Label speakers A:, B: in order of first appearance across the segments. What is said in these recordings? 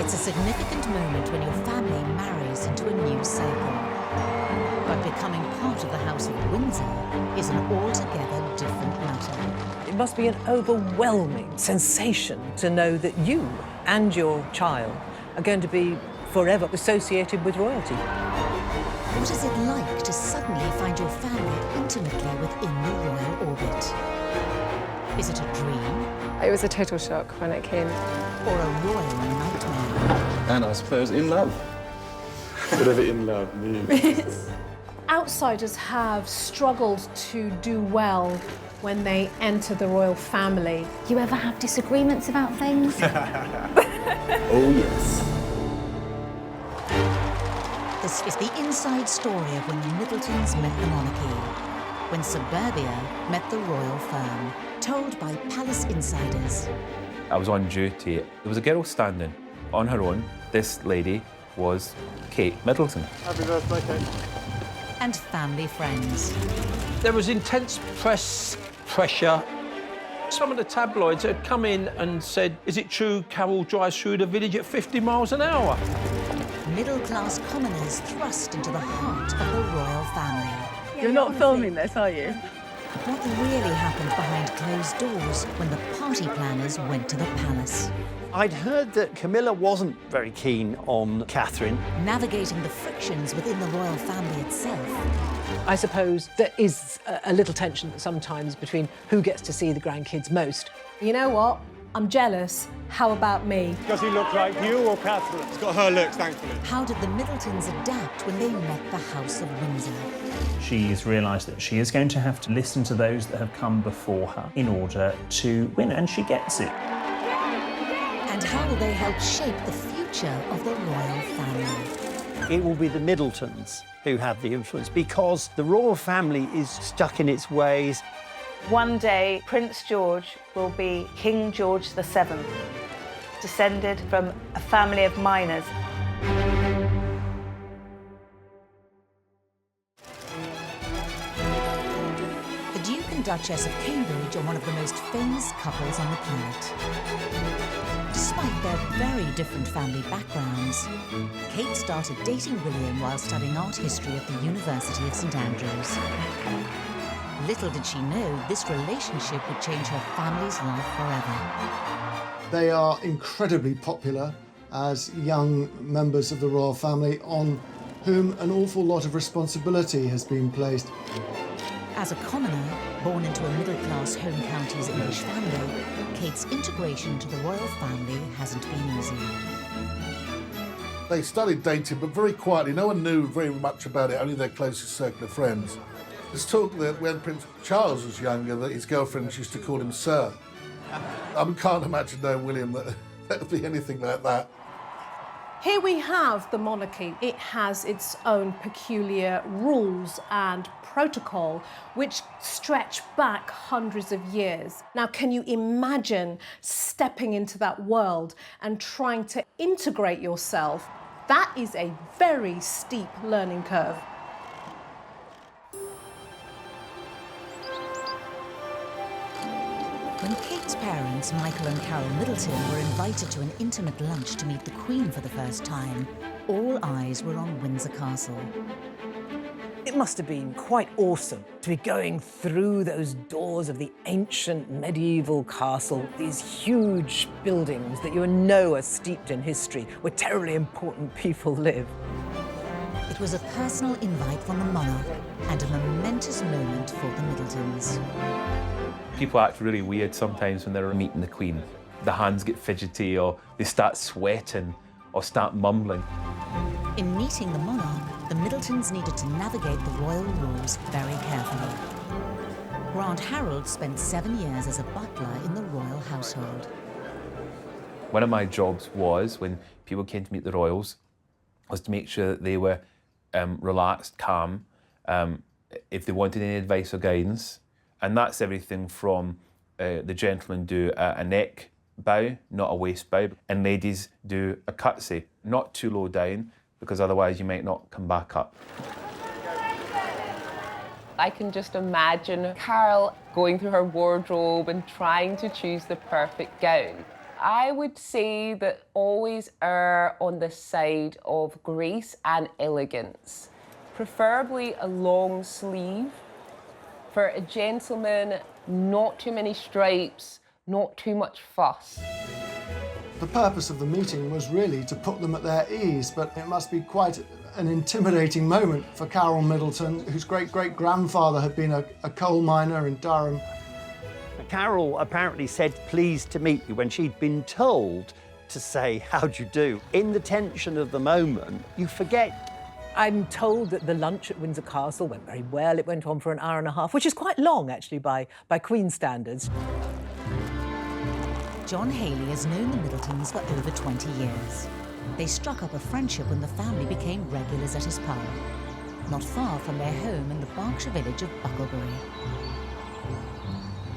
A: It's a significant moment when your family marries into a new circle. But becoming part of the House of Windsor is an altogether different matter.
B: It must be an overwhelming sensation to know that you and your child are going to be forever associated with royalty.
A: What is it like to suddenly find your family intimately within the royal orbit? Is it a dream?
C: It was a total shock when it came.
A: Or a royal nightmare?
D: And I suppose in love. Whatever in love means.
E: Outsiders have struggled to do well when they enter the royal family.
F: You ever have disagreements about things?
D: Oh, yes.
A: This is the inside story of when the Middletons met the monarchy, when suburbia met the royal firm, told by palace insiders.
G: I was on duty. There was a girl standing on her own. This lady was Kate Middleton.
H: Happy birthday, Kate.
A: And family friends.
I: There was intense press pressure. Some of the tabloids had come in and said, is it true Carol drives through the village at 50 miles an hour?
A: Middle-class commoners thrust into the heart of the royal family.
C: You're not filming this, are you?
A: What really happened behind closed doors when the party planners went to the palace?
H: I'd heard that Camilla wasn't very keen on Catherine.
A: Navigating the frictions within the royal family itself.
B: I suppose there is a little tension sometimes between who gets to see the grandkids most.
E: You know what? I'm jealous. How about me?
H: Does he look like you or Catherine?
J: It's got her looks, thankfully.
A: How did the Middletons adapt when they met the House of Windsor?
K: She's realised that she is going to have to listen to those that have come before her in order to win, and she gets it.
A: And how will they help shape the future of the royal family?
H: It will be the Middletons who have the influence because the royal family is stuck in its ways.
L: One day, Prince George will be King George VII, descended from a family of miners.
A: The Duke and Duchess of Cambridge are one of the most famous couples on the planet. Despite their very different family backgrounds, Kate started dating William while studying art history at the University of St Andrews. Little did she know this relationship would change her family's life forever.
M: They are incredibly popular as young members of the royal family on whom an awful lot of responsibility has been placed.
A: As a commoner, born into a middle-class home counties English family, Kate's integration into the royal family hasn't been easy.
N: They started dating, but very quietly. No one knew very much about it, only their closest circle of friends. There's talk that when Prince Charles was younger, that his girlfriends used to call him Sir. I can't imagine knowing William that would be anything like that.
E: Here we have the monarchy. It has its own peculiar rules and protocol which stretch back hundreds of years. Now, can you imagine stepping into that world and trying to integrate yourself? That is a very steep learning curve.
A: When Kate's parents, Michael and Carol Middleton, were invited to an intimate lunch to meet the Queen for the first time, all eyes were on Windsor Castle.
B: It must have been quite awesome to be going through those doors of the ancient medieval castle, these huge buildings that you know are steeped in history, where terribly important people live.
A: It was a personal invite from the monarch and a momentous moment for the Middletons.
G: People act really weird sometimes when they're meeting the Queen. The hands get fidgety, or they start sweating, or start mumbling.
A: In meeting the monarch, the Middletons needed to navigate the royal rules very carefully. Grant Harold spent 7 years as a butler in the royal household.
G: One of my jobs was, when people came to meet the royals, was to make sure that they were relaxed, calm, if they wanted any advice or guidance. And that's everything from the gentlemen do a neck bow, not a waist bow, and ladies do a curtsy, not too low down, because otherwise you might not come back up.
C: I can just imagine Carol going through her wardrobe and trying to choose the perfect gown. I would say that always err on the side of grace and elegance. Preferably a long sleeve. For a gentleman, not too many stripes, not too much fuss.
M: The purpose of the meeting was really to put them at their ease, but it must be quite an intimidating moment for Carol Middleton, whose great-great-grandfather had been a coal miner in Durham.
H: Carol apparently said, "Pleased to meet you," when she'd been told to say, "How'd you do?" In the tension of the moment, you forget.
B: I'm told that the lunch at Windsor Castle went very well. It went on for an hour and a half, which is quite long, actually, by Queen's standards.
A: John Haley has known the Middletons for over 20 years. They struck up a friendship when the family became regulars at his pub, not far from their home in the Berkshire village of Bucklebury.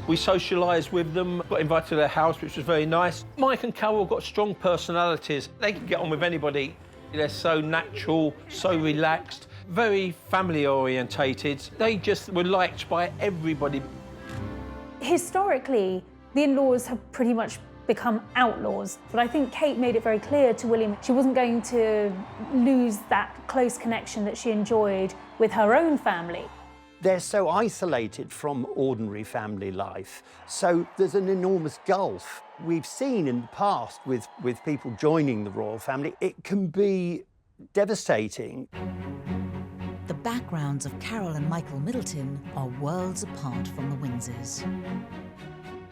I: We socialised with them, got invited to their house, which was very nice. Mike and Carol got strong personalities. They can get on with anybody. They're so natural, so relaxed, very family-orientated. They just were liked by everybody.
F: Historically, the in-laws have pretty much become outlaws, but I think Kate made it very clear to William she wasn't going to lose that close connection that she enjoyed with her own family.
H: They're so isolated from ordinary family life, so there's an enormous gulf. We've seen in the past with people joining the royal family, it can be devastating.
A: The backgrounds of Carol and Michael Middleton are worlds apart from the Windsors.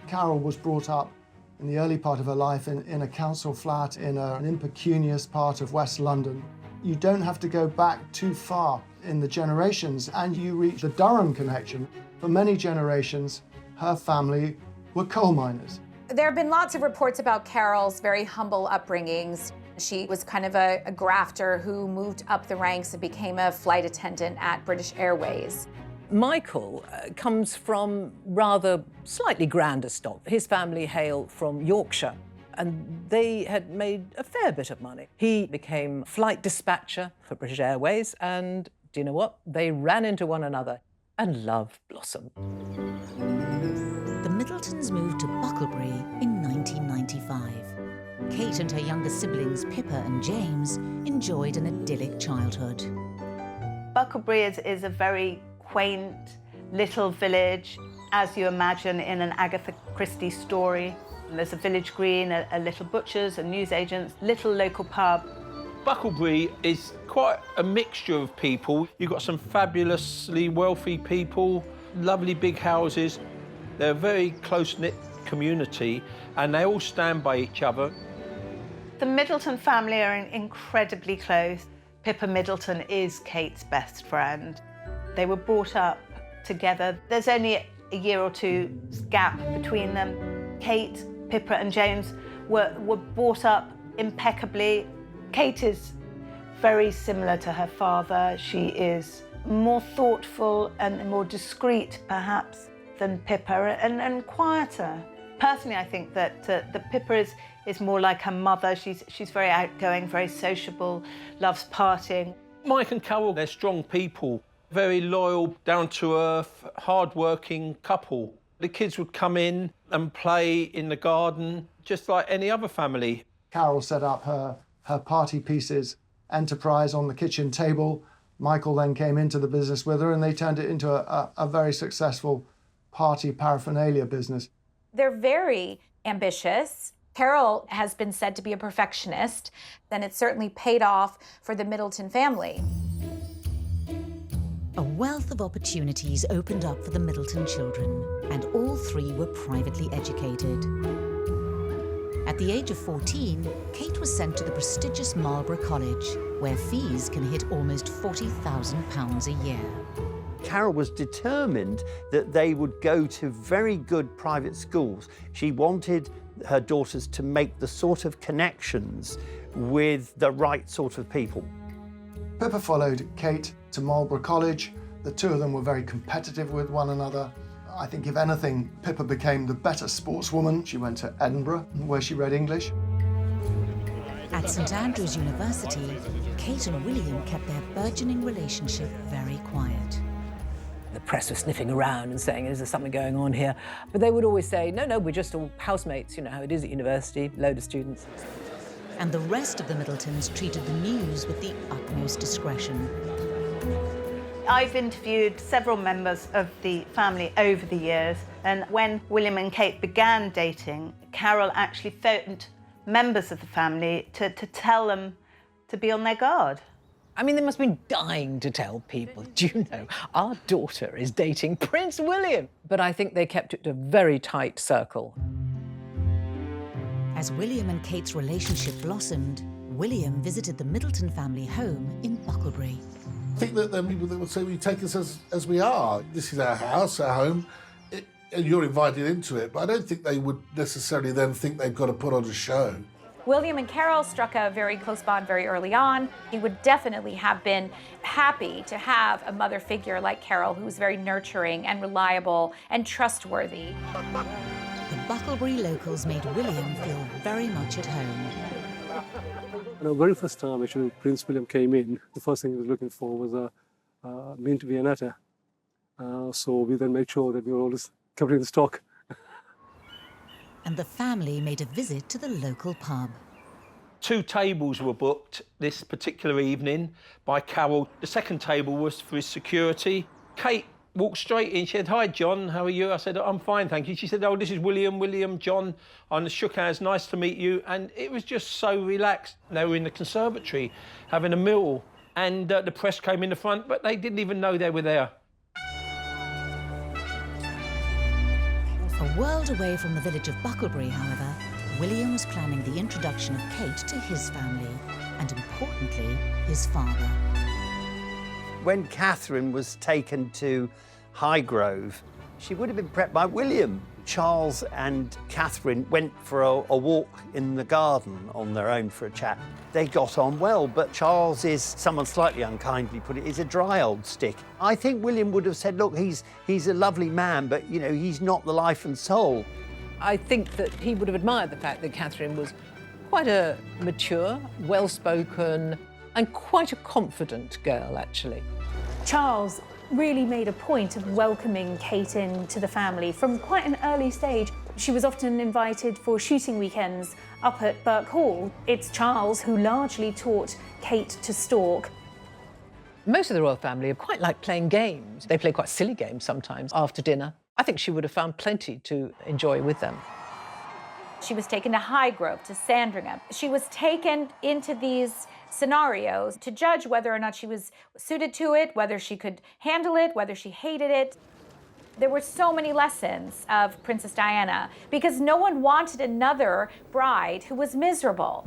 M: Carol was brought up in the early part of her life in a council flat in an impecunious part of West London. You don't have to go back too far in the generations and you reach the Durham connection. For many generations, her family were coal miners.
J: There have been lots of reports about Carol's very humble upbringings. She was kind of a grafter who moved up the ranks and became a flight attendant at British Airways.
B: Michael comes from rather slightly grander stock. His family hail from Yorkshire, and they had made a fair bit of money. He became flight dispatcher for British Airways, and do you know what? They ran into one another, and love blossomed.
A: The Middletons moved to Bucklebury in 1995. Kate and her younger siblings, Pippa and James, enjoyed an idyllic childhood.
L: Bucklebury is a very quaint little village, as you imagine in an Agatha Christie story. There's a village green, a little butcher's, a newsagent's, little local pub.
I: Bucklebury is quite a mixture of people. You've got some fabulously wealthy people, lovely big houses. They're a very close-knit community, and they all stand by each other.
L: The Middleton family are incredibly close. Pippa Middleton is Kate's best friend. They were brought up together. There's only a year or two gap between them. Kate, Pippa and James were brought up impeccably. Kate is very similar to her father. She is more thoughtful and more discreet, perhaps, than Pippa, and quieter. Personally, I think that the Pippa is more like her mother. She's very outgoing, very sociable, loves partying.
I: Mike and Carol, they're strong people. Very loyal, down-to-earth, hard-working couple. The kids would come in and play in the garden, just like any other family.
M: Carol set up her party pieces enterprise on the kitchen table. Michael then came into the business with her and they turned it into a very successful party paraphernalia business.
J: They're very ambitious. Carol has been said to be a perfectionist, and it certainly paid off for the Middleton family.
A: A wealth of opportunities opened up for the Middleton children, and all three were privately educated. At the age of 14, Kate was sent to the prestigious Marlborough College, where fees can hit almost £40,000 a year.
H: Carol was determined that they would go to very good private schools. She wanted her daughters to make the sort of connections with the right sort of people.
M: Pippa followed Kate to Marlborough College. The two of them were very competitive with one another. I think, if anything, Pippa became the better sportswoman. She went to Edinburgh, where she read English.
A: At St Andrews University, Kate and William kept their burgeoning relationship very quiet.
B: The press were sniffing around and saying, is there something going on here? But they would always say, no, we're just all housemates, you know how it is at university, load of students.
A: And the rest of the Middletons treated the news with the utmost discretion.
L: I've interviewed several members of the family over the years, and when William and Kate began dating, Carol actually phoned members of the family to tell them to be on their guard.
B: I mean, they must have been dying to tell people, do you know, our daughter is dating Prince William. But I think they kept it a very tight circle.
A: As William and Kate's relationship blossomed, William visited the Middleton family home in Bucklebury.
N: I think that there are people that would say, we take us as we are. This is our house, our home, and you're invited into it. But I don't think they would necessarily then think they've got to put on a show.
J: William and Carol struck a very close bond very early on. He would definitely have been happy to have a mother figure like Carol, who was very nurturing and reliable and trustworthy.
A: The Bucklebury locals made William feel very much at home.
O: The very first time actually Prince William came in, the first thing he was looking for was a mint Viennetta. So we then made sure that we were always covering the stock.
A: And the family made a visit to the local pub.
I: 2 tables were booked this particular evening by Carol. The second table was for his security. Kate walked straight in. She said, "Hi, John, how are you?" I said, "I'm fine, thank you." She said, "Oh, this is William, John." I shook hands, "Nice to meet you." And it was just so relaxed. They were in the conservatory having a meal, and the press came in the front, but they didn't even know they were there.
A: A world away from the village of Bucklebury, however, William was planning the introduction of Kate to his family, and importantly, his father.
H: When Catherine was taken to Highgrove, she would have been prepped by William. Charles and Catherine went for a walk in the garden on their own for a chat. They got on well, but Charles is, someone slightly unkindly put it, is a dry old stick. I think William would have said, look, he's a lovely man, but, you know, he's not the life and soul.
B: I think that he would have admired the fact that Catherine was quite a mature, well-spoken, and quite a confident girl, actually.
F: Charles really made a point of welcoming Kate into the family from quite an early stage. She was often invited for shooting weekends up at Burke Hall. It's Charles who largely taught Kate to stalk.
B: Most of the royal family quite like playing games. They play quite silly games sometimes after dinner. I think she would have found plenty to enjoy with them.
J: She was taken to Highgrove, to Sandringham. She was taken into these scenarios to judge whether or not she was suited to it, whether she could handle it, whether she hated it. There were so many lessons of Princess Diana because no one wanted another bride who was miserable.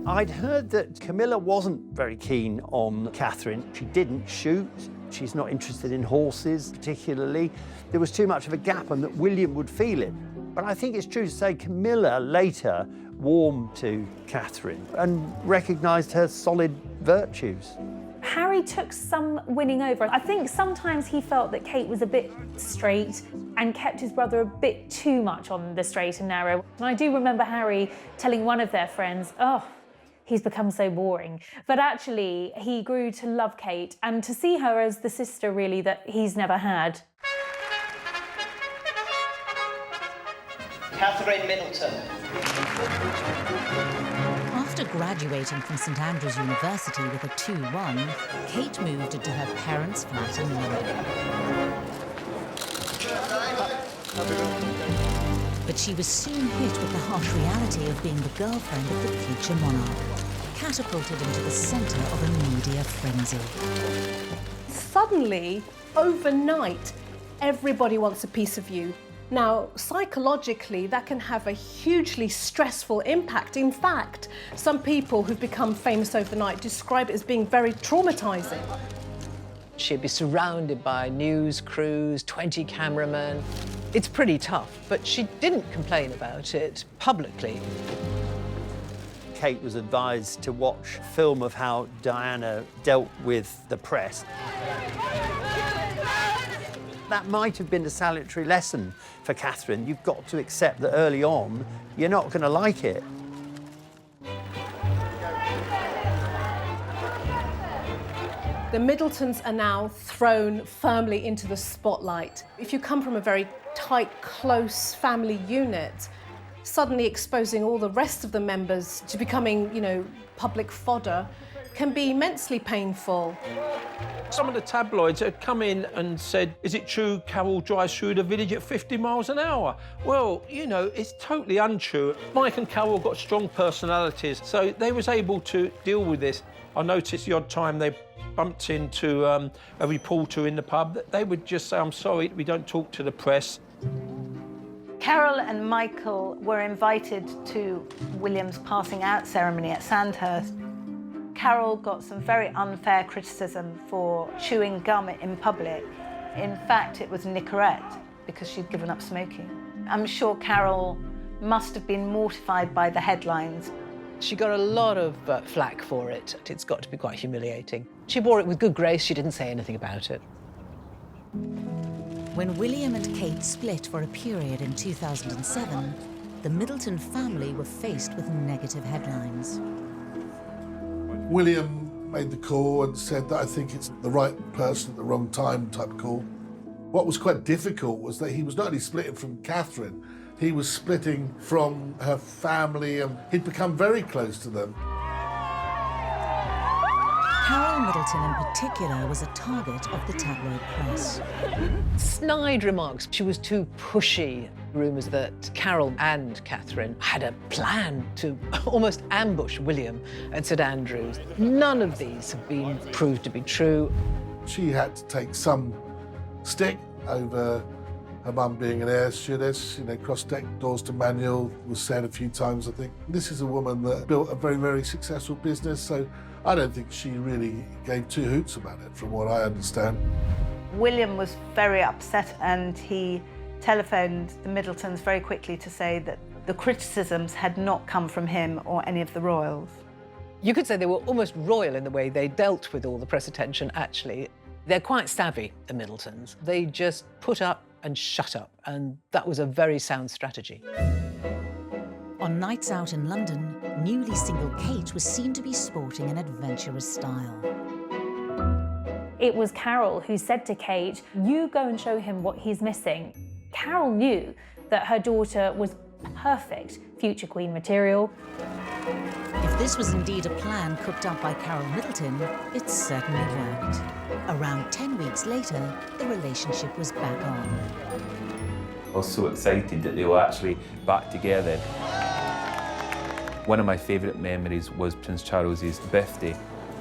H: I'd heard that Camilla wasn't very keen on Catherine. She didn't shoot. She's not interested in horses particularly. There was too much of a gap and that William would feel it. But I think it's true to say Camilla later warmed to Catherine and recognised her solid virtues.
F: Harry took some winning over. I think sometimes he felt that Kate was a bit straight and kept his brother a bit too much on the straight and narrow. And I do remember Harry telling one of their friends, "Oh, he's become so boring." But actually, he grew to love Kate and to see her as the sister, really, that he's never had.
P: Catherine Middleton.
A: After graduating from St Andrews University with a 2-1, Kate moved into her parents' flat in London. But she was soon hit with the harsh reality of being the girlfriend of the future monarch, catapulted into the centre of a media frenzy.
E: Suddenly, overnight, everybody wants a piece of you. Now, psychologically, that can have a hugely stressful impact. In fact, some people who've become famous overnight describe it as being very traumatizing.
B: She'd be surrounded by news crews, 20 cameramen. It's pretty tough, but she didn't complain about it publicly.
H: Kate was advised to watch a film of how Diana dealt with the press. That might have been a salutary lesson for Catherine. You've got to accept that early on, you're not going to like it.
E: The Middletons are now thrown firmly into the spotlight. If you come from a very tight, close family unit, suddenly exposing all the rest of the members to becoming, public fodder can be immensely painful.
I: Some of the tabloids had come in and said, is it true Carol drives through the village at 50 miles an hour? Well, it's totally untrue. Mike and Carol got strong personalities, so they was able to deal with this. I noticed the odd time they bumped into a reporter in the pub, they would just say, I'm sorry, we don't talk to the press.
L: Carol and Michael were invited to William's passing out ceremony at Sandhurst. Carol got some very unfair criticism for chewing gum in public. In fact, it was Nicorette, because she'd given up smoking. I'm sure Carol must have been mortified by the headlines.
B: She got a lot of flack for it. It's got to be quite humiliating. She bore it with good grace. She didn't say anything about it.
A: When William and Kate split for a period in 2007, the Middleton family were faced with negative headlines.
N: William made the call and said that I think it's the right person at the wrong time type call. What was quite difficult was that he was not only splitting from Catherine, he was splitting from her family, and he'd become very close to them.
A: Carol Middleton in particular was a target of the tabloid press.
B: Snide remarks. She was too pushy. Rumours that Carol and Catherine had a plan to almost ambush William at St Andrews. None of these have been proved to be true.
N: She had to take some stick over her mum being an air stewardess. Cross-deck doors to manual was said a few times, I think. This is a woman that built a very, very successful business, so I don't think she really gave two hoots about it, from what I understand.
L: William was very upset, and he telephoned the Middletons very quickly to say that the criticisms had not come from him or any of the royals.
B: You could say they were almost royal in the way they dealt with all the press attention, actually. They're quite savvy, the Middletons. They just put up and shut up, and that was a very sound strategy.
A: On nights out in London, newly single Kate was seen to be sporting an adventurous style.
F: It was Carol who said to Kate, you go and show him what he's missing. Carol knew that her daughter was perfect future queen material.
A: If this was indeed a plan cooked up by Carol Middleton, it certainly worked. Around 10 weeks later, the relationship was back on.
G: I was so excited that they were actually back together. One of my favourite memories was Prince Charles's birthday.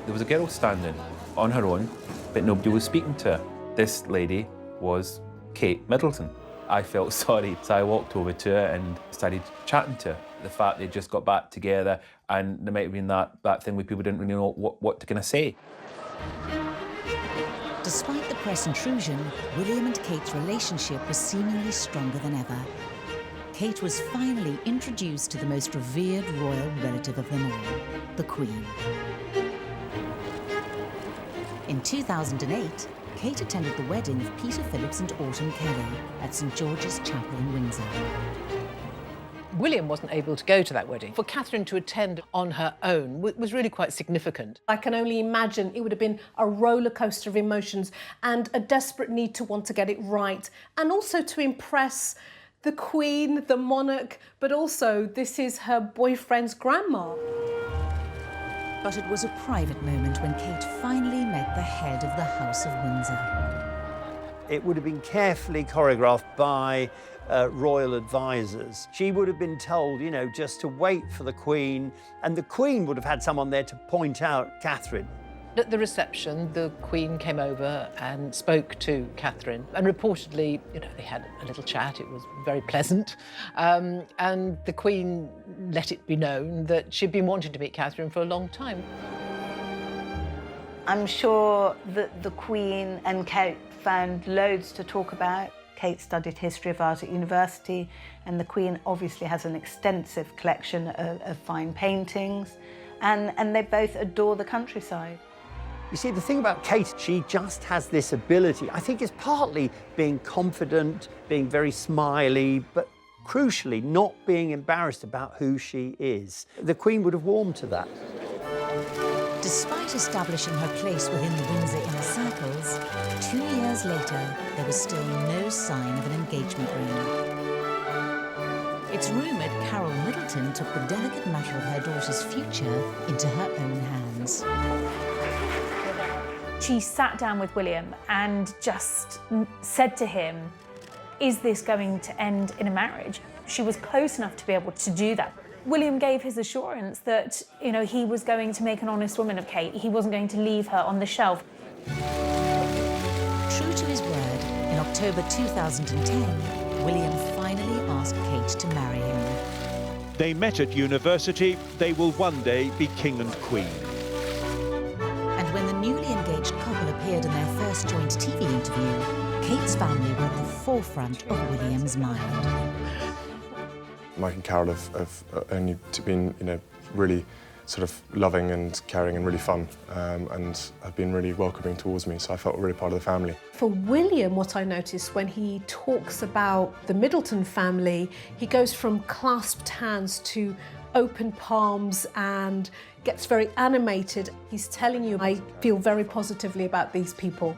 G: There was a girl standing on her own, but nobody was speaking to her. This lady was Kate Middleton. I felt sorry, so I walked over to her and started chatting to her. The fact they just got back together, and there might have been that thing where people didn't really know what to kind of say.
A: Despite the press intrusion, William and Kate's relationship was seemingly stronger than ever. Kate was finally introduced to the most revered royal relative of them all, the Queen. In 2008, Kate attended the wedding of Peter Phillips and Autumn Kelly at St George's Chapel in Windsor.
B: William wasn't able to go to that wedding. For Catherine to attend on her own was really quite significant.
E: I can only imagine it would have been a roller coaster of emotions and a desperate need to want to get it right, and also to impress the Queen, the monarch, but also this is her boyfriend's grandma.
A: But it was a private moment when Kate finally met the head of the House of Windsor.
H: It would have been carefully choreographed by royal advisors. She would have been told, just to wait for the Queen, and the Queen would have had someone there to point out Catherine.
B: At the reception, the Queen came over and spoke to Catherine, and reportedly, they had a little chat. It was very pleasant. And the Queen let it be known that she'd been wanting to meet Catherine for a long time.
L: I'm sure that the Queen and Kate found loads to talk about. Kate studied history of art at university, and the Queen obviously has an extensive collection of fine paintings, and they both adore the countryside.
H: You see, the thing about Kate, she just has this ability. I think it's partly being confident, being very smiley, but crucially not being embarrassed about who she is. The Queen would have warmed to that.
A: Despite establishing her place within the Windsor inner circles, 2 years later, there was still no sign of an engagement ring. It's rumoured Carol Middleton took the delicate matter of her daughter's future into her own hands.
F: She sat down with William and just said to him, is this going to end in a marriage? She was close enough to be able to do that. William gave his assurance that, you know, he was going to make an honest woman of Kate. He wasn't going to leave her on the shelf.
A: True to his word, in October 2010, William finally asked Kate to marry him.
P: They met at university. They will one day be king and queen.
A: And when the newly engaged couple appeared in their first joint TV interview, Kate's family were at the forefront of William's mind.
D: Mike and Carol have only been, you know, really sort of loving and caring and really fun, and have been really welcoming towards me, so I felt really part of the family.
E: For William, what I noticed when he talks about the Middleton family, he goes from clasped hands to open palms and gets very animated. He's telling you, I feel very positively about these people.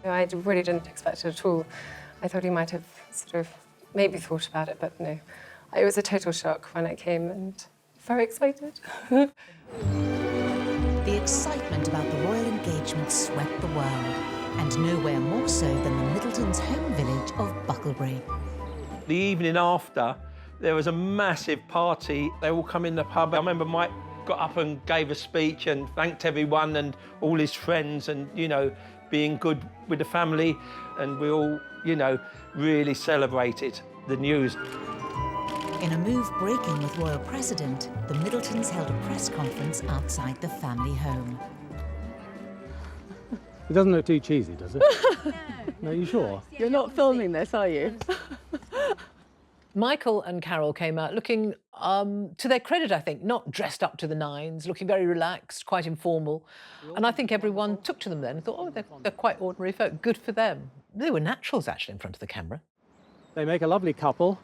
Q: I really didn't expect it at all. I thought he might have sort of maybe thought about it, but no. It was a total shock when it came, and very excited.
A: The excitement about the royal engagement swept the world, and nowhere more so than the Middletons' home village of Bucklebury.
I: The evening after, there was a massive party. They all come in the pub. I remember Mike got up and gave a speech and thanked everyone and all his friends and, you know, being good with the family. And we all, you know, really celebrated the news.
A: In a move breaking with royal precedent, the Middletons held a press conference outside the family home.
O: It doesn't look too cheesy, does it? No, you sure?
R: You're not filming this, are you?
B: Michael and Carol came out looking, to their credit, I think, not dressed up to the nines, looking very relaxed, quite informal. And I think everyone took to them then and thought, oh, they're quite ordinary folk, good for them. They were naturals, actually, in front of the camera.
O: They make a lovely couple.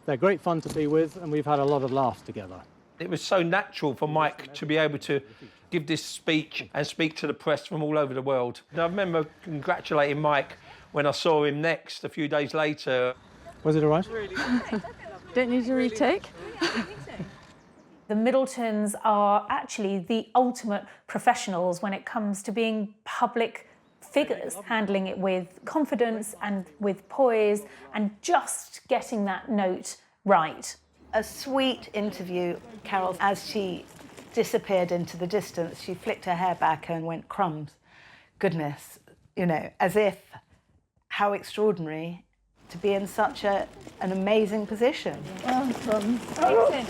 O: They're great fun to be with, and we've had a lot of laughs together.
I: It was so natural for Mike to be able to give this speech and speak to the press from all over the world. And I remember congratulating Mike when I saw him next a few days later.
O: Was it all right?
R: Don't need to retake.
F: The Middletons are actually the ultimate professionals when it comes to being public figures, handling it with confidence and with poise and just getting that note right.
L: A sweet interview, Carol, as she disappeared into the distance, she flicked her hair back and went, crumbs. Goodness, you know, as if, how extraordinary to be in such an amazing position.
J: Okay.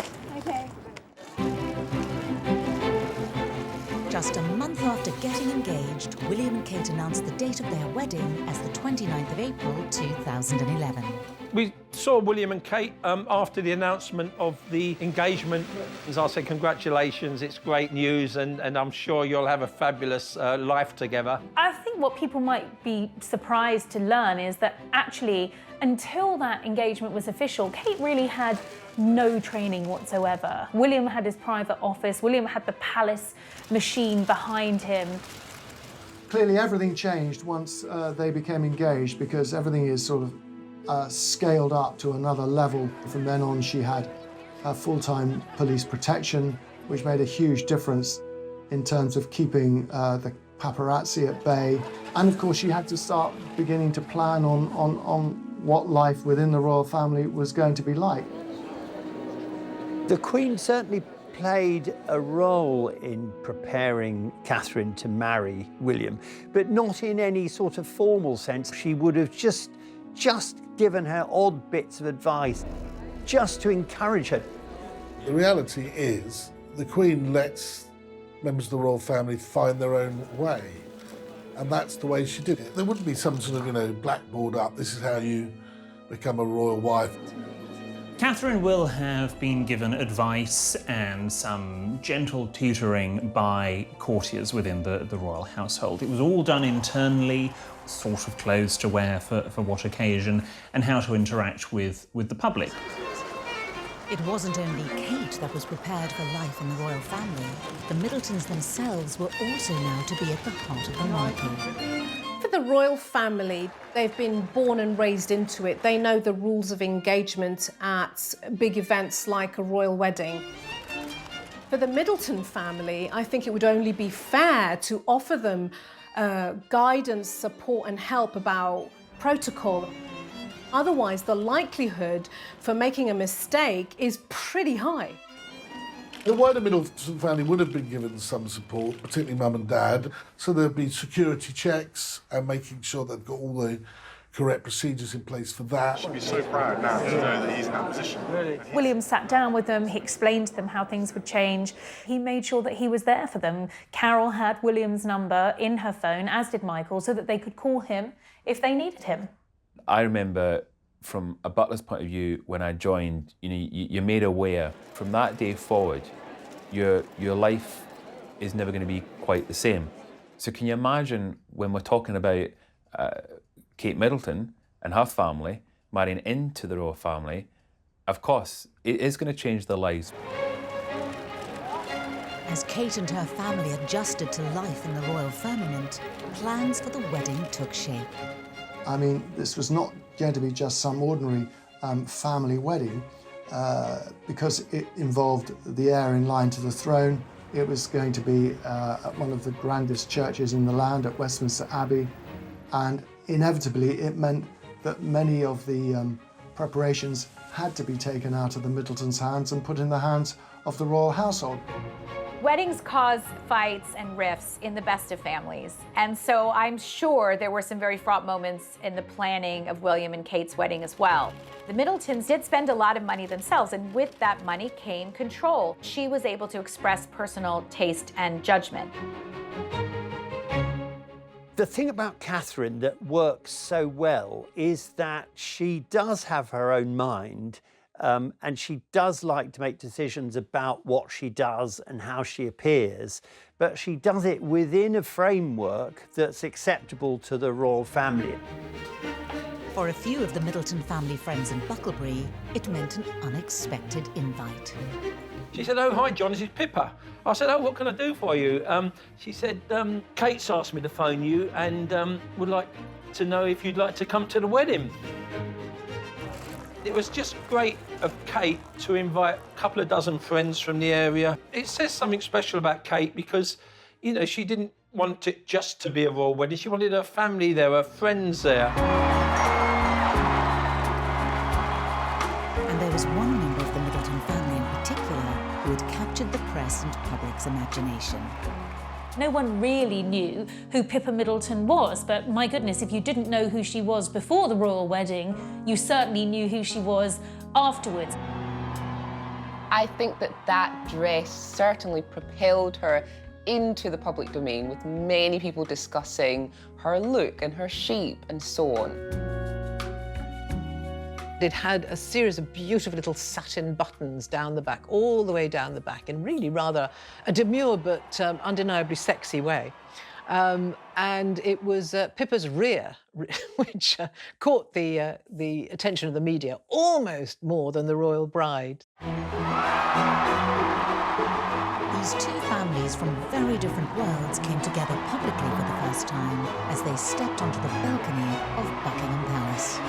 A: Just a month after getting engaged, William and Kate announced the date of their wedding as the 29th of April 2011.
I: We saw William and Kate after the announcement of the engagement. As I said, congratulations, it's great news, and I'm sure you'll have a fabulous life together.
F: I think what people might be surprised to learn is that actually, until that engagement was official, Kate really had no training whatsoever. William had his private office, William had the palace machine behind him.
M: Clearly everything changed once they became engaged, because everything is sort of scaled up to another level. From then on, she had full-time police protection, which made a huge difference in terms of keeping the paparazzi at bay. And of course, she had to start beginning to plan on what life within the royal family was going to be like.
H: The Queen certainly played a role in preparing Catherine to marry William, but not in any sort of formal sense. She would have just given her odd bits of advice, just to encourage her.
N: The reality is, the Queen lets members of the royal family find their own way, and that's the way she did it. There wouldn't be some sort of, you know, blackboard up, this is how you become a royal wife.
K: Catherine will have been given advice and some gentle tutoring by courtiers within the royal household. It was all done internally, sort of clothes to wear for what occasion, and how to interact with the public.
A: It wasn't only Kate that was prepared for life in the royal family. The Middletons themselves were also now to be at the heart of the monarchy.
E: For the royal family, they've been born and raised into it. They know the rules of engagement at big events like a royal wedding. For the Middleton family, I think it would only be fair to offer them guidance, support and help about protocol. Otherwise, the likelihood for making a mistake is pretty high.
N: The wider Middleton family would have been given some support, particularly mum and dad, so there'd be security checks and making sure they've got all the correct procedures in place for that.
D: Should be so proud now to know that he's in that position.
F: William sat down with them, he explained to them how things would change. He made sure that he was there for them. Carol had William's number in her phone, as did Michael, so that they could call him if they needed him.
G: I remember from a butler's point of view, when I joined, you're made aware from that day forward, your life is never going to be quite the same. So can you imagine when we're talking about Kate Middleton and her family marrying into the royal family? Of course, it is going to change their lives.
A: As Kate and her family adjusted to life in the royal firmament, plans for the wedding took shape.
M: I mean, this was not going to be just some ordinary family wedding because it involved the heir in line to the throne. It was going to be at one of the grandest churches in the land, at Westminster Abbey, and inevitably it meant that many of the preparations had to be taken out of the Middletons' hands and put in the hands of the royal household.
J: Weddings cause fights and rifts in the best of families. And so I'm sure there were some very fraught moments in the planning of William and Kate's wedding as well. The Middletons did spend a lot of money themselves, and with that money came control. She was able to express personal taste and judgment.
H: The thing about Catherine that works so well is that she does have her own mind, and she does like to make decisions about what she does and how she appears, but she does it within a framework that's acceptable to the royal family.
A: For a few of the Middleton family friends in Bucklebury, it meant an unexpected invite.
I: She said, "Oh, hi, John, this is Pippa." I said, "Oh, what can I do for you?" She said, "Kate's asked me to phone you and would like to know if you'd like to come to the wedding." It was just great of Kate to invite a couple of dozen friends from the area. It says something special about Kate because, you know, she didn't want it just to be a royal wedding. She wanted her family there, her friends there.
A: And there was one member of the Middleton family in particular who had captured the press and public's imagination.
F: No one really knew who Pippa Middleton was, but my goodness, if you didn't know who she was before the royal wedding, you certainly knew who she was afterwards.
C: I think that dress certainly propelled her into the public domain, with many people discussing her look and her shape and so on.
B: It had a series of beautiful little satin buttons down the back, all the way down the back, in really rather a demure but undeniably sexy way. And it was Pippa's rear, which caught the attention of the media almost more than the royal bride.
A: These two families from very different worlds came together publicly for the first time as they stepped onto the balcony of Buckingham Palace.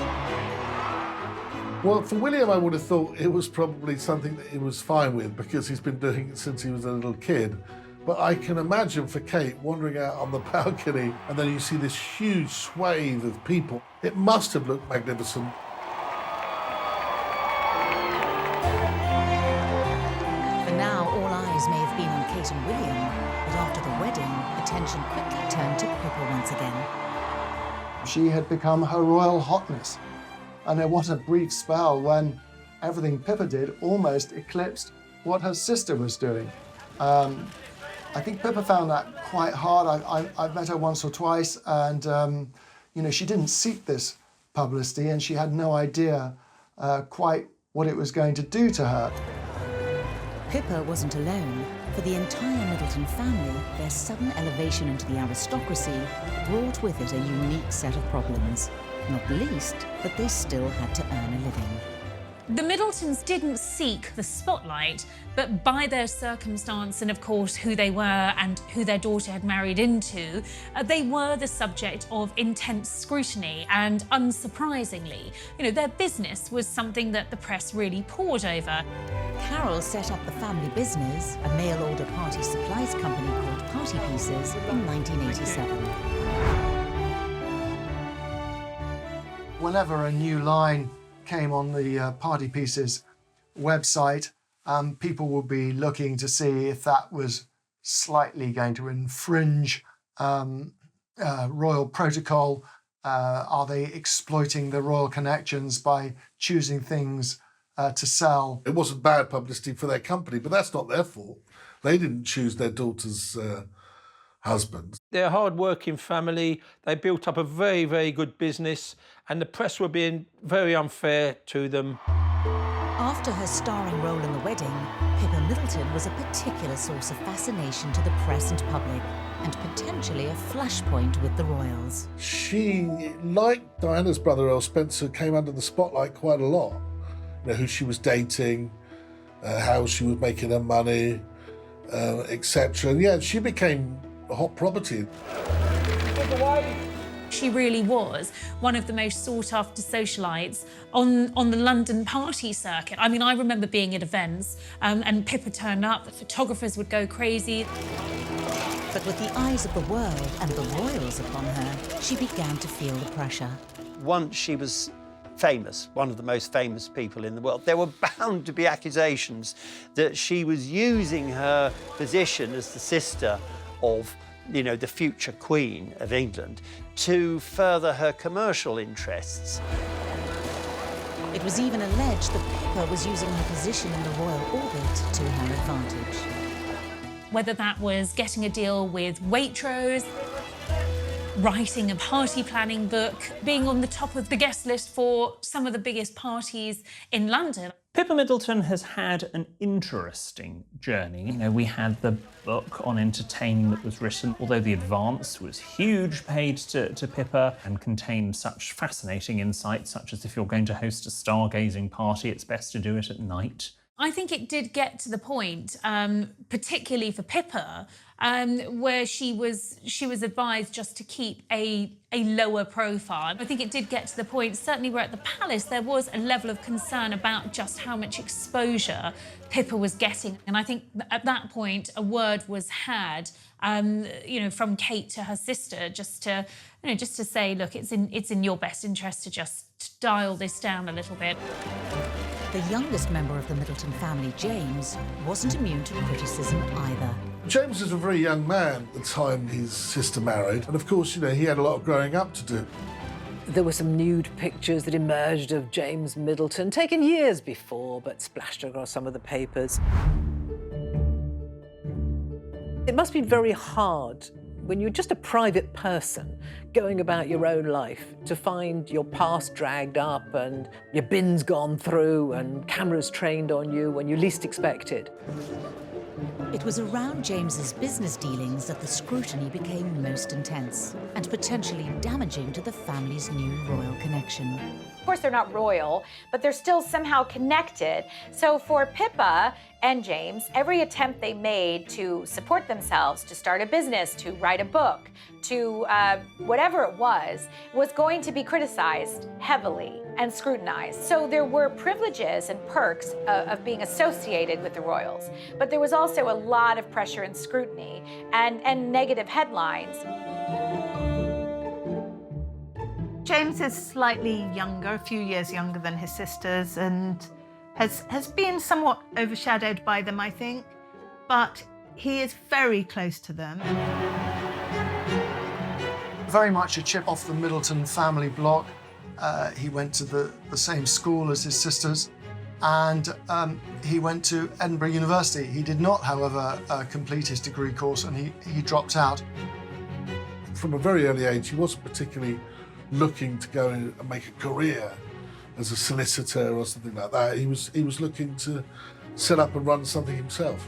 N: Well, for William, I would have thought it was probably something that he was fine with because he's been doing it since he was a little kid. But I can imagine for Kate wandering out on the balcony and then you see this huge swathe of people. It must have looked magnificent.
A: For now, all eyes may have been on Kate and William, but after the wedding, attention quickly turned to Pippa once again.
M: She had become her royal hotness. And there was a brief spell when everything Pippa did almost eclipsed what her sister was doing. I think Pippa found that quite hard. I've met her once or twice, and you know, she didn't seek this publicity, and she had no idea quite what it was going to do to her.
A: Pippa wasn't alone. For the entire Middleton family, their sudden elevation into the aristocracy brought with it a unique set of problems. Not least that they still had to earn a living.
F: The Middletons didn't seek the spotlight, but by their circumstance and, of course, who they were and who their daughter had married into, they were the subject of intense scrutiny. And unsurprisingly, their business was something that the press really pored over.
A: Carol set up the family business, a mail-order party supplies company called Party Pieces, in 1987.
M: Whenever a new line came on the Party Pieces website, people would be looking to see if that was slightly going to infringe royal protocol. Are they exploiting the royal connections by choosing things to sell?
N: It wasn't bad publicity for their company, but that's not their fault. They didn't choose their daughter's husband.
I: They're a hard-working family. They built up a very, very good business, and the press were being very unfair to them.
A: After her starring role in the wedding, Pippa Middleton was a particular source of fascination to the press and public, and potentially a flashpoint with the royals.
N: She, like Diana's brother Earl Spencer, came under the spotlight quite a lot. Who she was dating, how she was making her money, etc. And yeah, she became a hot property.
F: She really was one of the most sought-after socialites on the London party circuit. I mean, I remember being at events and Pippa turned up, the photographers would go crazy.
A: But with the eyes of the world and the royals upon her, she began to feel the pressure.
H: Once she was famous, one of the most famous people in the world, there were bound to be accusations that she was using her position as the sister of, the future Queen of England to further her commercial interests.
A: It was even alleged that Pippa was using her position in the royal orbit to her advantage.
F: Whether that was getting a deal with Waitrose, writing a party planning book, being on the top of the guest list for some of the biggest parties in London.
K: Pippa Middleton has had an interesting journey. We had the book on entertaining that was written, although the advance was huge, paid to Pippa and contained such fascinating insights, such as if you're going to host a stargazing party, it's best to do it at night.
F: I think it did get to the point, particularly for Pippa, where she was advised just to keep a lower profile. I think it did get to the point, certainly where at the palace, there was a level of concern about just how much exposure Pippa was getting. And I think at that point, a word was had, from Kate to her sister, just to say, look, it's in your best interest to just dial this down a little bit.
A: The youngest member of the Middleton family, James, wasn't immune to criticism either.
N: James was a very young man at the time his sister married, and of course, he had a lot of growing up to do.
B: There were some nude pictures that emerged of James Middleton, taken years before, but splashed across some of the papers. It must be very hard when you're just a private person going about your own life to find your past dragged up and your bins gone through and cameras trained on you when you least expected.
A: It was around James's business dealings that the scrutiny became most intense and potentially damaging to the family's new royal connection.
J: Of course, they're not royal, but they're still somehow connected. So for Pippa and James, every attempt they made to support themselves, to start a business, to write a book, to whatever it was going to be criticized heavily and scrutinized. So there were privileges and perks of being associated with the royals, but there was also a lot of pressure and scrutiny and negative headlines.
L: James is slightly younger, a few years younger than his sisters, and has been somewhat overshadowed by them, I think, but he is very close to them.
M: Very much a chip off the Middleton family block. He went to the same school as his sisters, and he went to Edinburgh University. He did not, however, complete his degree course, and he dropped out.
N: From a very early age, he wasn't particularly looking to go and make a career as a solicitor or something like that. He was looking to set up and run something himself.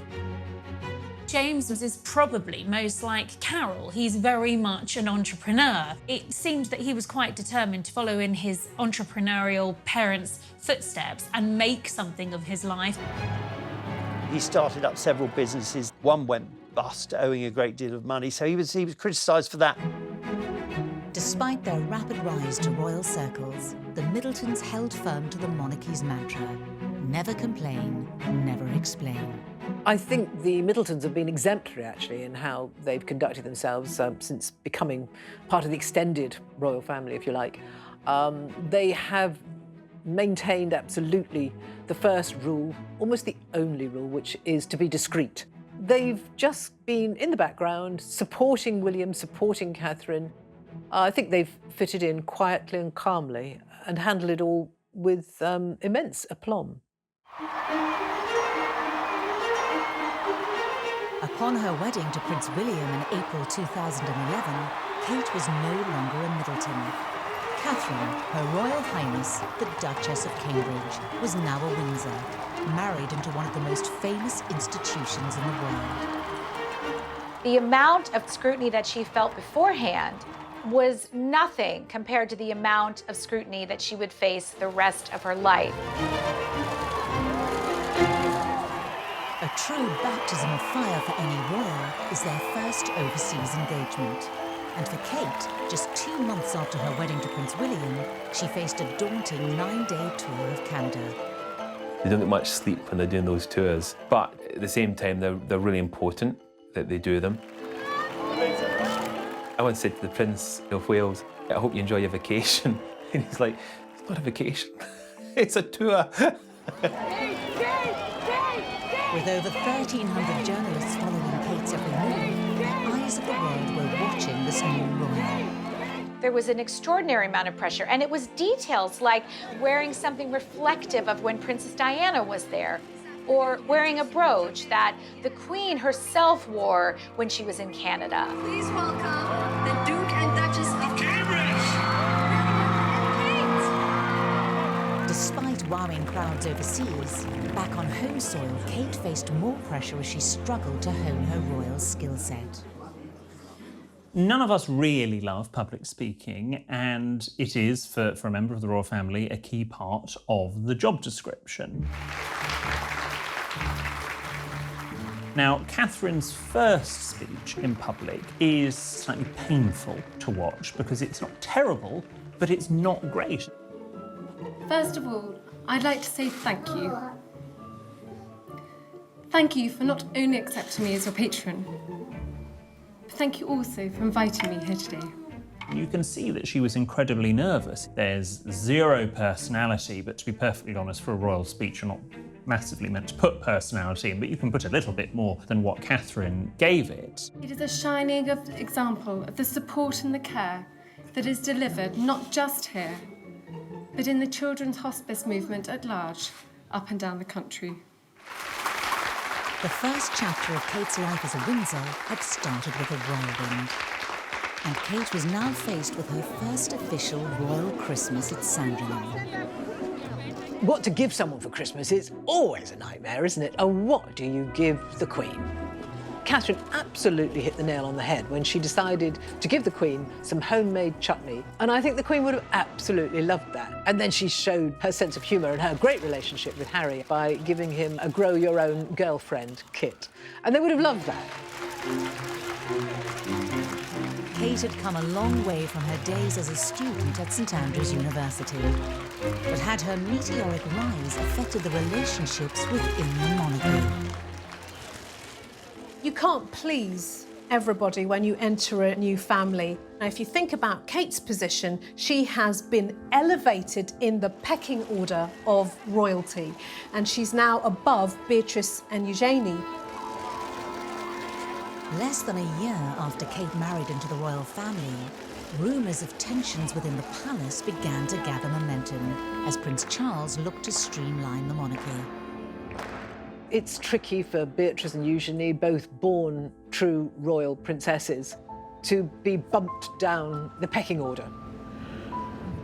F: James is probably most like Carol. He's very much an entrepreneur. It seemed that he was quite determined to follow in his entrepreneurial parents' footsteps and make something of his life.
H: He started up several businesses. One went bust, owing a great deal of money, so he was criticised for that.
A: Despite their rapid rise to royal circles, the Middletons held firm to the monarchy's mantra: never complain, never explain.
B: I think the Middletons have been exemplary, actually, in how they've conducted themselves since becoming part of the extended royal family, if you like. They have maintained absolutely the first rule, almost the only rule, which is to be discreet. They've just been in the background, supporting William, supporting Catherine. I think they've fitted in quietly and calmly and handled it all with immense aplomb.
A: Upon her wedding to Prince William in April 2011, Kate was no longer a Middleton. Catherine, Her Royal Highness, the Duchess of Cambridge, was now a Windsor, married into one of the most famous institutions in the world.
J: The amount of scrutiny that she felt beforehand was nothing compared to the amount of scrutiny that she would face the rest of her life.
A: A true baptism of fire for any royal is their first overseas engagement. And for Kate, just 2 months after her wedding to Prince William, she faced a daunting 9-day tour of Canada.
G: They don't get much sleep when they're doing those tours, but at the same time, they're really important that they do them. I once said to the Prince of Wales, I hope you enjoy your vacation. And he's like, it's not a vacation, it's a tour.
A: With over 1,300 journalists following Kate's every move, the eyes of the world were watching this new royal.
J: There was an extraordinary amount of pressure, and it was details like wearing something reflective of when Princess Diana was there, or wearing a brooch that the Queen herself wore when she was in Canada.
S: Please welcome the Duke and Duchess of Cambridge!
A: Despite wowing crowds overseas, back on home soil, Kate faced more pressure as she struggled to hone her royal skill set.
K: None of us really love public speaking, and it is, for a member of the royal family, a key part of the job description. Now, Catherine's first speech in public is slightly painful to watch because it's not terrible, but it's not great.
Q: First of all, I'd like to say thank you. Thank you for not only accepting me as your patron, but thank you also for inviting me here today.
K: You can see that she was incredibly nervous. There's zero personality, but to be perfectly honest, for a royal speech, you're not massively meant to put personality in, but you can put a little bit more than what Catherine gave it.
Q: It is a shining example of the support and the care that is delivered not just here, but in the children's hospice movement at large, up and down the country.
A: The first chapter of Kate's life as a Windsor had started with a whirlwind. And Kate was now faced with her first official royal Christmas at Sandringham.
B: What to give someone for Christmas is always a nightmare, isn't it? And what do you give the Queen? Catherine absolutely hit the nail on the head when she decided to give the Queen some homemade chutney. And I think the Queen would have absolutely loved that. And then she showed her sense of humour and her great relationship with Harry by giving him a grow-your-own-girlfriend kit. And they would have loved that.
A: Kate had come a long way from her days as a student at St Andrews University. But had her meteoric rise affected the relationships within the monarchy?
E: You can't please everybody when you enter a new family. Now, if you think about Kate's position, she has been elevated in the pecking order of royalty, and she's now above Beatrice and Eugenie.
A: Less than a year after Kate married into the royal family, rumours of tensions within the palace began to gather momentum as Prince Charles looked to streamline the monarchy.
B: It's tricky for Beatrice and Eugenie, both born true royal princesses, to be bumped down the pecking order.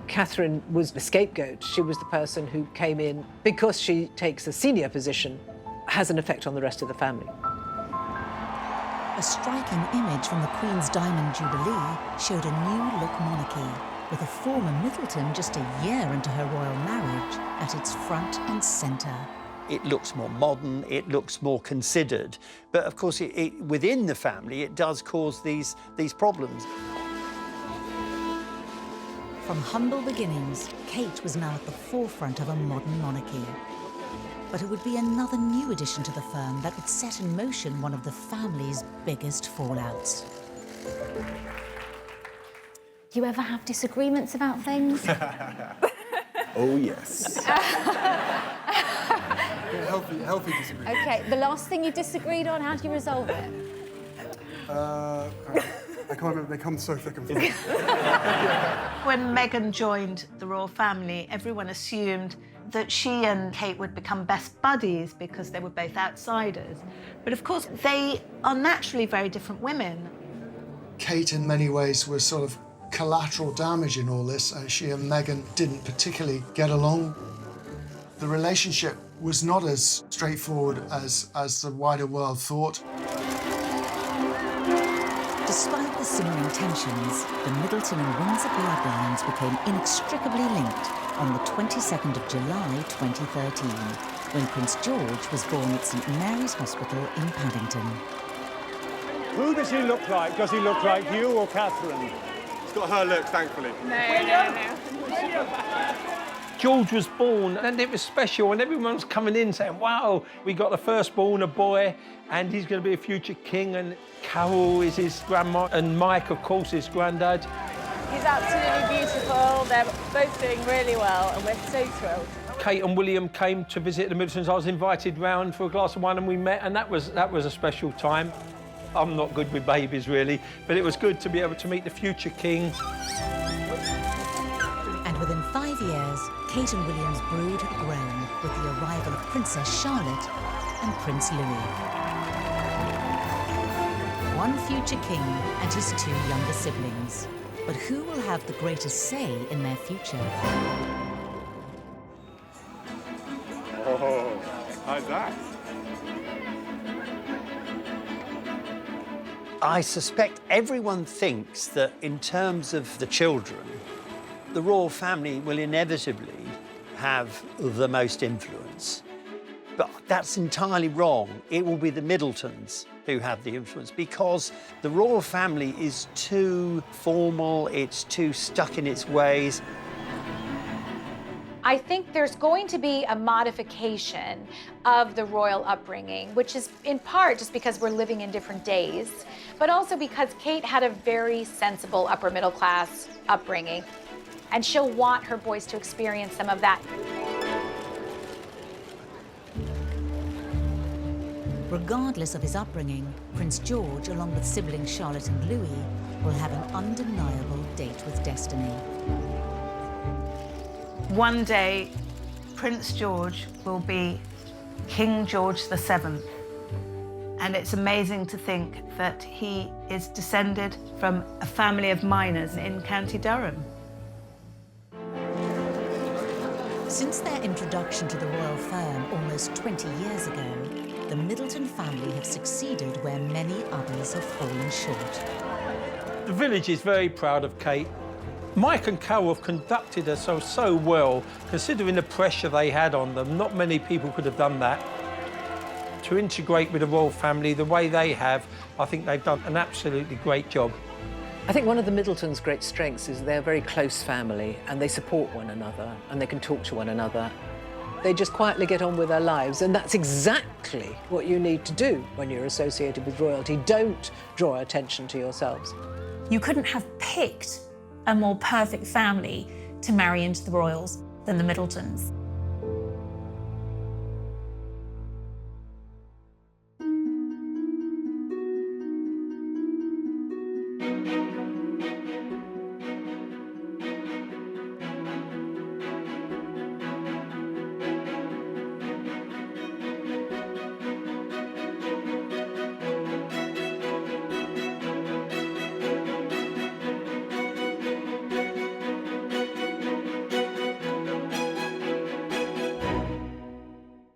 B: Catherine was the scapegoat. She was the person who came in because she takes a senior position, has an effect on the rest of the family.
A: A striking image from the Queen's Diamond Jubilee showed a new-look monarchy, with a former Middleton just a year into her royal marriage at its front and centre.
H: It looks more modern, it looks more considered, but of course within the family it does cause these problems.
A: From humble beginnings, Kate was now at the forefront of a modern monarchy. But it would be another new addition to the firm that would set in motion one of the family's biggest fallouts.
F: Do you ever have disagreements about things?
T: Oh, yes. Healthy disagreement.
F: OK, the last thing you disagreed on, how do you resolve it?
T: I can't remember, they come so thick and fast.
L: When Meghan joined the royal family, everyone assumed that she and Kate would become best buddies because they were both outsiders. But of course, they are naturally very different women.
M: Kate, in many ways, was sort of collateral damage in all this. She and Meghan didn't particularly get along. The relationship was not as straightforward as the wider world thought.
A: Despite the simmering tensions, the Middleton and Windsor bloodlines became inextricably linked on the 22nd of July 2013, when Prince George was born at St Mary's Hospital in Paddington.
U: Who does he look like? Does he look like you or Catherine?
D: It's got her look, thankfully.
I: No. George was born, and it was special, and everyone's coming in saying, wow, we got the firstborn, a boy, and he's going to be a future king, and Carol is his grandma, and Mike, of course, his granddad.
V: He's absolutely beautiful. They're both doing really well, and we're so thrilled.
I: Kate and William came to visit the Middletons. I was invited round for a glass of wine, and we met, and that was a special time. I'm not good with babies, really, but it was good to be able to meet the future king.
A: And within 5 years, Kate and William's brood had grown with the arrival of Princess Charlotte and Prince Louis. One future king and his 2 younger siblings. But who will have the greatest say in their future?
D: Oh, how's that?
H: I suspect everyone thinks that in terms of the children, the royal family will inevitably have the most influence. But that's entirely wrong. It will be the Middletons who have the influence because the royal family is too formal, it's too stuck in its ways.
J: I think there's going to be a modification of the royal upbringing, which is in part just because we're living in different days, but also because Kate had a very sensible upper middle class upbringing, and she'll want her boys to experience some of that.
A: Regardless of his upbringing, Prince George, along with siblings Charlotte and Louis, will have an undeniable date with destiny.
L: One day, Prince George will be King George VII. And it's amazing to think that he is descended from a family of miners in County Durham.
A: Since their introduction to the royal firm almost 20 years ago, the Middleton family have succeeded where many others have fallen short.
I: The village is very proud of Kate. Mike and Carol have conducted herself so well, considering the pressure they had on them. Not many people could have done that. To integrate with the royal family the way they have, I think they've done an absolutely great job.
B: I think one of the Middletons' great strengths is they're a very close family and they support one another and they can talk to one another. They just quietly get on with their lives, and that's exactly what you need to do when you're associated with royalty. Don't draw attention to yourselves.
F: You couldn't have picked a more perfect family to marry into the royals than the Middletons.